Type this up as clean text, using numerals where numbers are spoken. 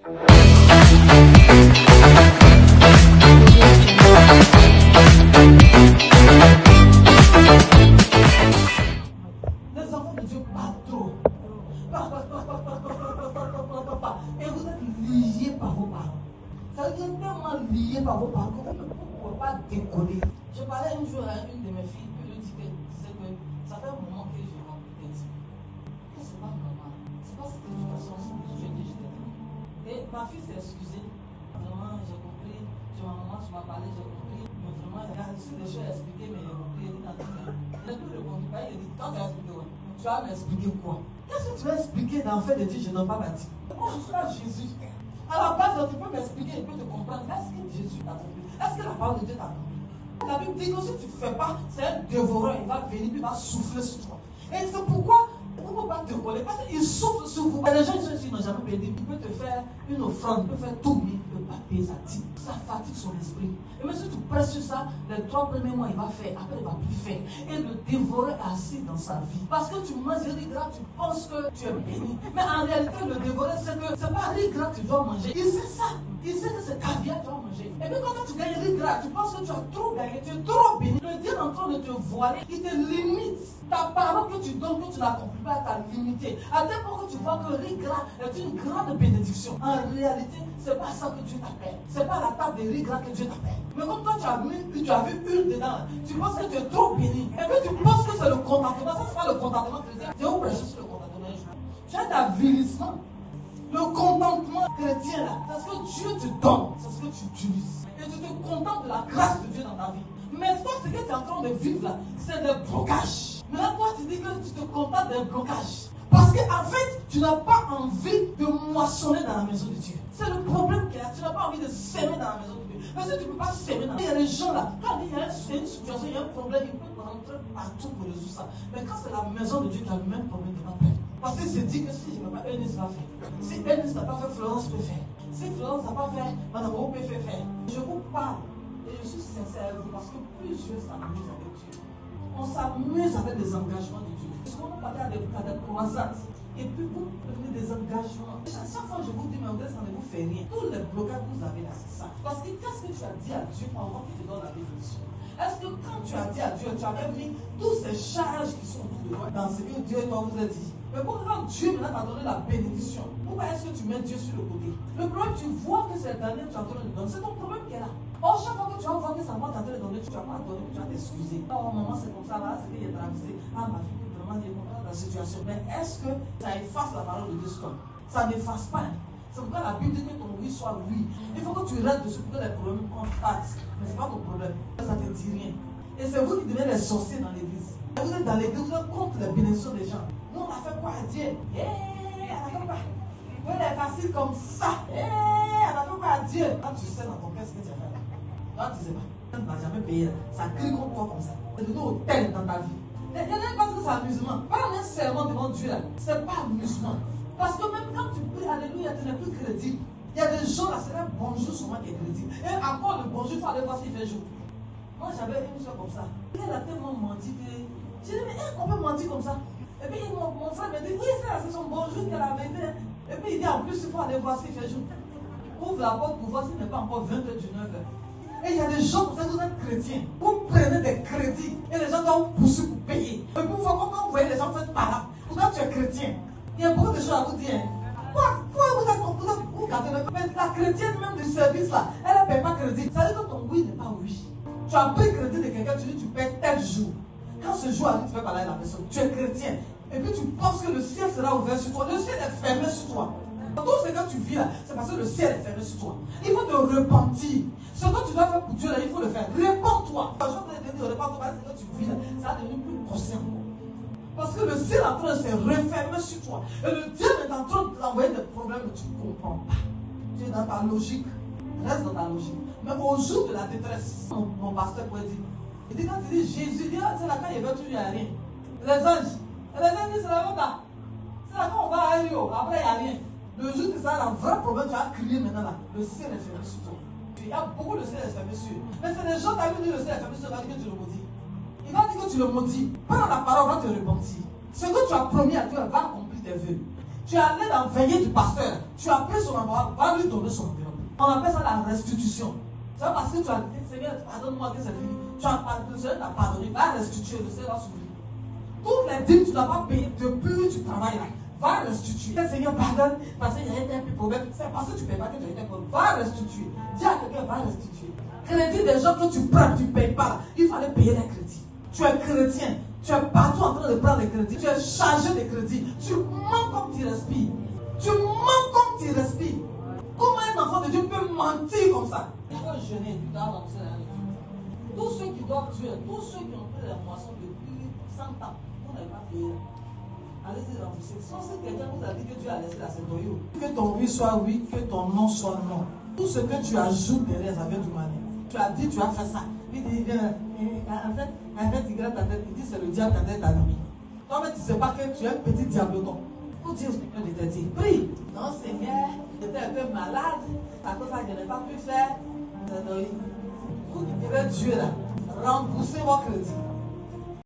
Les enfants de Dieu parlent trop. Et vous êtes liés par vos parents. Ça veut dire tellement liés par vos parents que vous ne pouvez pas décoller. Je parlais un jour à une de mes filles, elle me disait que ça fait un moment que j'ai rencontré des filles. Que c'est pas normal. C'est pas cette éducation que je dis. Et ma fille s'est excusée. Vraiment, j'ai compris. Maman, tu m'as parlé, j'ai compris. Mais vraiment, il y a des choses à expliquer, mais j'ai compris. Il n'a plus répondu. Il a dit, quand tu as expliqué, tu vas m'expliquer quoi? Qu'est-ce que tu vas expliquer dans le fait de dire je n'ai pas bâti? Moi, je suis pas Jésus. À la base, tu peux m'expliquer, tu peux te comprendre. Est-ce que Jésus t'a compris? Est-ce que la parole de Dieu t'a compris? La Bible dit que si tu ne fais pas, c'est un dévoreur. Il va venir, il va souffler sur toi. Et c'est pourquoi on ne peut pas te coller. Parce qu'il souffle sur vous. Et les gens qui n'ont jamais payé, il peut te faire une offrande, il peut faire tout, mais il ne peut pas payer sa dîme. Ça fatigue son esprit. Et même si tu presses sur ça, les 3 premiers mois, il va faire. Après, il ne va plus faire. Et le dévoreur est assis dans sa vie. Parce que tu manges des riz gras, tu penses que tu es béni. Mais en réalité, le dévoreur, c'est que ce n'est pas riz gras que tu dois manger. Il sait ça. Il sait que c'est caviar que tu dois manger. Et puis quand tu gagnes riz gras, tu penses que tu as trop gagné, tu es trop béni. Le Dieu est en train de te voiler, il te limite. Ta parole que tu donnes, que tu n'accomplis pas, t'a limité. À tel point que tu vois que riz gras est une grande bénédiction. En réalité, ce n'est pas ça que Dieu t'appelle. Ce n'est pas la table de riz gras que Dieu t'appelle. Mais comme toi, tu as vu une dedans, tu penses que tu es trop béni. Et puis tu penses que c'est le contentement. Ça, ce n'est pas le contentement chrétien. Dieu vous prêche sur le contentement. Tu as d'avilissement. Le contentement chrétien, là, c'est ce que Dieu te donne, c'est ce que tu utilises. Et tu te contentes de la grâce de Dieu dans ta vie. Mais toi, ce que tu es en train de vivre là, c'est des blocages. Mais là, toi, tu dis que tu te contentes des blocages. Parce qu'en fait, tu n'as pas envie de moissonner dans la maison de Dieu. C'est le problème qu'il y a. Tu n'as pas envie de s'aimer dans la maison de Dieu. Parce que tu ne peux pas s'aimer. Il y a des gens là, quand il y a une situation, il y a un problème, ils peuvent rentrer partout pour résoudre ça. Mais quand c'est la maison de Dieu qui a le même problème, il va perdre. Parce qu'il se dit que si je ne peux pas, Eunice va faire. Si Eunice n'a pas fait, Florence peut faire. Si Florence n'a pas fait, Madame O peut faire. Je vous parle et je suis sincère avec vous parce que plus Dieu s'amuse avec Dieu, on s'amuse avec les engagements de Dieu. Parce qu'on va parler à des croisades et puis vous prenez des engagements. Chaque fois je vous dis, mais en fait, ça ne vous fait rien. Tous les blocages que vous avez là, c'est ça. Parce que qu'est-ce que tu as dit à Dieu pendant qu'il te donne la bénédiction? Est-ce que quand tu as dit à Dieu, tu avais mis tous ces charges qui sont autour de toi dans ce que Dieu vous a dit? Mais pourquoi Dieu maintenant t'a donné la bénédiction? Pourquoi est-ce que tu mets Dieu sur le côté? Le problème, tu vois que cette année, tu es en train de donner. C'est ton problème qui est là. Or, chaque fois que tu vas voir que ça va t'en donner, tu ne vas pas donner, tu vas t'excuser. Oh, maman, c'est comme ça, là, c'est qu'il est traversé. Ah, ma fille, vraiment, il est content de la situation. Mais est-ce que ça efface la parole de Dieu sur toi? Ça n'efface pas. C'est pourquoi la Bible dit que ton oui soit oui. Il faut que tu restes dessus pour que les problèmes partent. Mais ce n'est pas ton problème. Ça ne te dit rien. Et c'est vous qui devenez les sorciers dans l'église. Vous êtes dans l'église, vous êtes contre les bénédictions des gens. Nous, on a fait quoi à Dieu? Elle a fait quoi? Elle est facile comme ça. Elle a fait quoi à Dieu? Quand tu sais dans ton cœur ce que tu as fait là. Toi, tu ne sais pas. Tu n'as jamais payé. Ça crie contre toi comme ça. C'est devenu hôtel dans ta vie. Il y en a parce que c'est amusement. Pas un serment devant Dieu là. Ce n'est pas amusement. Parce que même quand tu pries, alléluia, tu n'es plus crédible. Il y a des gens là, c'est un bonjour souvent qui est crédible. Et encore le bonjour, il faut aller voir s'il fait jour. Moi, j'avais une soeur comme ça. Elle a tellement menti que. J'ai dit, mais on peut mentir comme ça? Et puis mon frère me dit, oui, c'est son bonjour qu'elle avait fait. Et puis il dit, en plus, il faut aller voir s'il fait jour. Ouvre la porte pour voir s'il n'est pas encore 20h du 9h. Et il y a des gens comme ça, vous êtes chrétiens. Vous prenez des crédits et les gens doivent vous pousser pour payer. Et puis quand vous voyez les gens faire par là, pourquoi tu es chrétien? Il y a beaucoup de choses à vous dire. Pourquoi vous gardez le. Mais la chrétienne même du service là, elle ne paie pas crédit. Ça veut dire que ton oui n'est pas oui. Tu as pris crédit de quelqu'un, tu dis tu paies tel jour. Quand ce jour arrive, tu fais parler à la personne. Tu es chrétien. Et puis tu penses que le ciel sera ouvert sur toi. Le ciel est fermé sur toi. Tout ce que tu vis là, c'est parce que le ciel est fermé sur toi. Il faut te repentir. Ce que tu dois faire pour Dieu là, il faut le faire. Répands-toi. Je vais te dire, répands-toi parce que ce que tu vis là, ça va devenir plus conscient. Parce que le ciel est en train de se refermer sur toi. Et le diable est en train de t'envoyer des problèmes que tu ne comprends pas. Tu es dans ta logique. Reste dans ta logique. Mais au jour de la détresse, mon pasteur pourrait dire, il dit quand il dit Jésus, c'est là quand il va toujours, il n'y a rien. Les anges disent c'est là là. C'est là quand on va à Rio, après il n'y a rien. Le jour de ça, le vrai problème, tu as crié maintenant là. Le ciel est fermé sur toi. Il y a beaucoup de ciel est fermé sur. Mais c'est les gens qui ont dit le ciel est fermé sur, il va dire que tu le maudis. Il va dire que tu le maudis. Prends la parole, va te repentir. Ce que tu as promis à Dieu, va accomplir tes vœux. Tu es allé dans la veillée du pasteur. Tu as pris son enveloppe, va lui donner son enveloppe. On appelle ça la restitution. C'est parce que tu as dit, Seigneur, pardonne-moi que c'est fini. Tu as pardonné, le Seigneur t'a pardonné, va restituer, le Seigneur va s'ouvrir. Toutes les dîmes, tu ne dois pas payer depuis tu travailles là. Va restituer. Seigneur, pardonne, parce qu'il y a été un petit problème. C'est parce que tu ne payes pas que tu as été un problème. Va restituer. Dis à quelqu'un, va restituer. Crédit des gens que tu prends, tu ne payes pas. Il fallait payer les crédits. Tu es chrétien. Tu es partout en train de prendre des crédits. Tu es chargé de crédits. Tu mens comme tu respires. Tu mens comme tu respires. Comment un enfant de Dieu peut mentir comme ça? Il faut jeûner, tu dois lancer la lecture. Tous ceux qui doivent tuer, tous ceux qui ont pris la moisson depuis 100 ans, vous n'avez pas payé. Allez-y rembourser. Si quelqu'un vous a dit que Dieu a laissé la cédoyo, que ton oui soit oui, que ton non soit non. Tout ce que tu ajoutes derrière, ça vient du manier. Tu as dit, tu as fait ça. Il dit, en fait, il gratte ta tête. Il dit, c'est le diable qui a tête à lui. Toi-même, tu ne sais pas que tu es un petit diabloton. Pour dire ce que Dieu t'a dit. Prie. Non, Seigneur, j'étais un peu malade. À cause de ça, je n'ai pas pu faire. Vous qui direz Dieu là, remboursez vos crédits.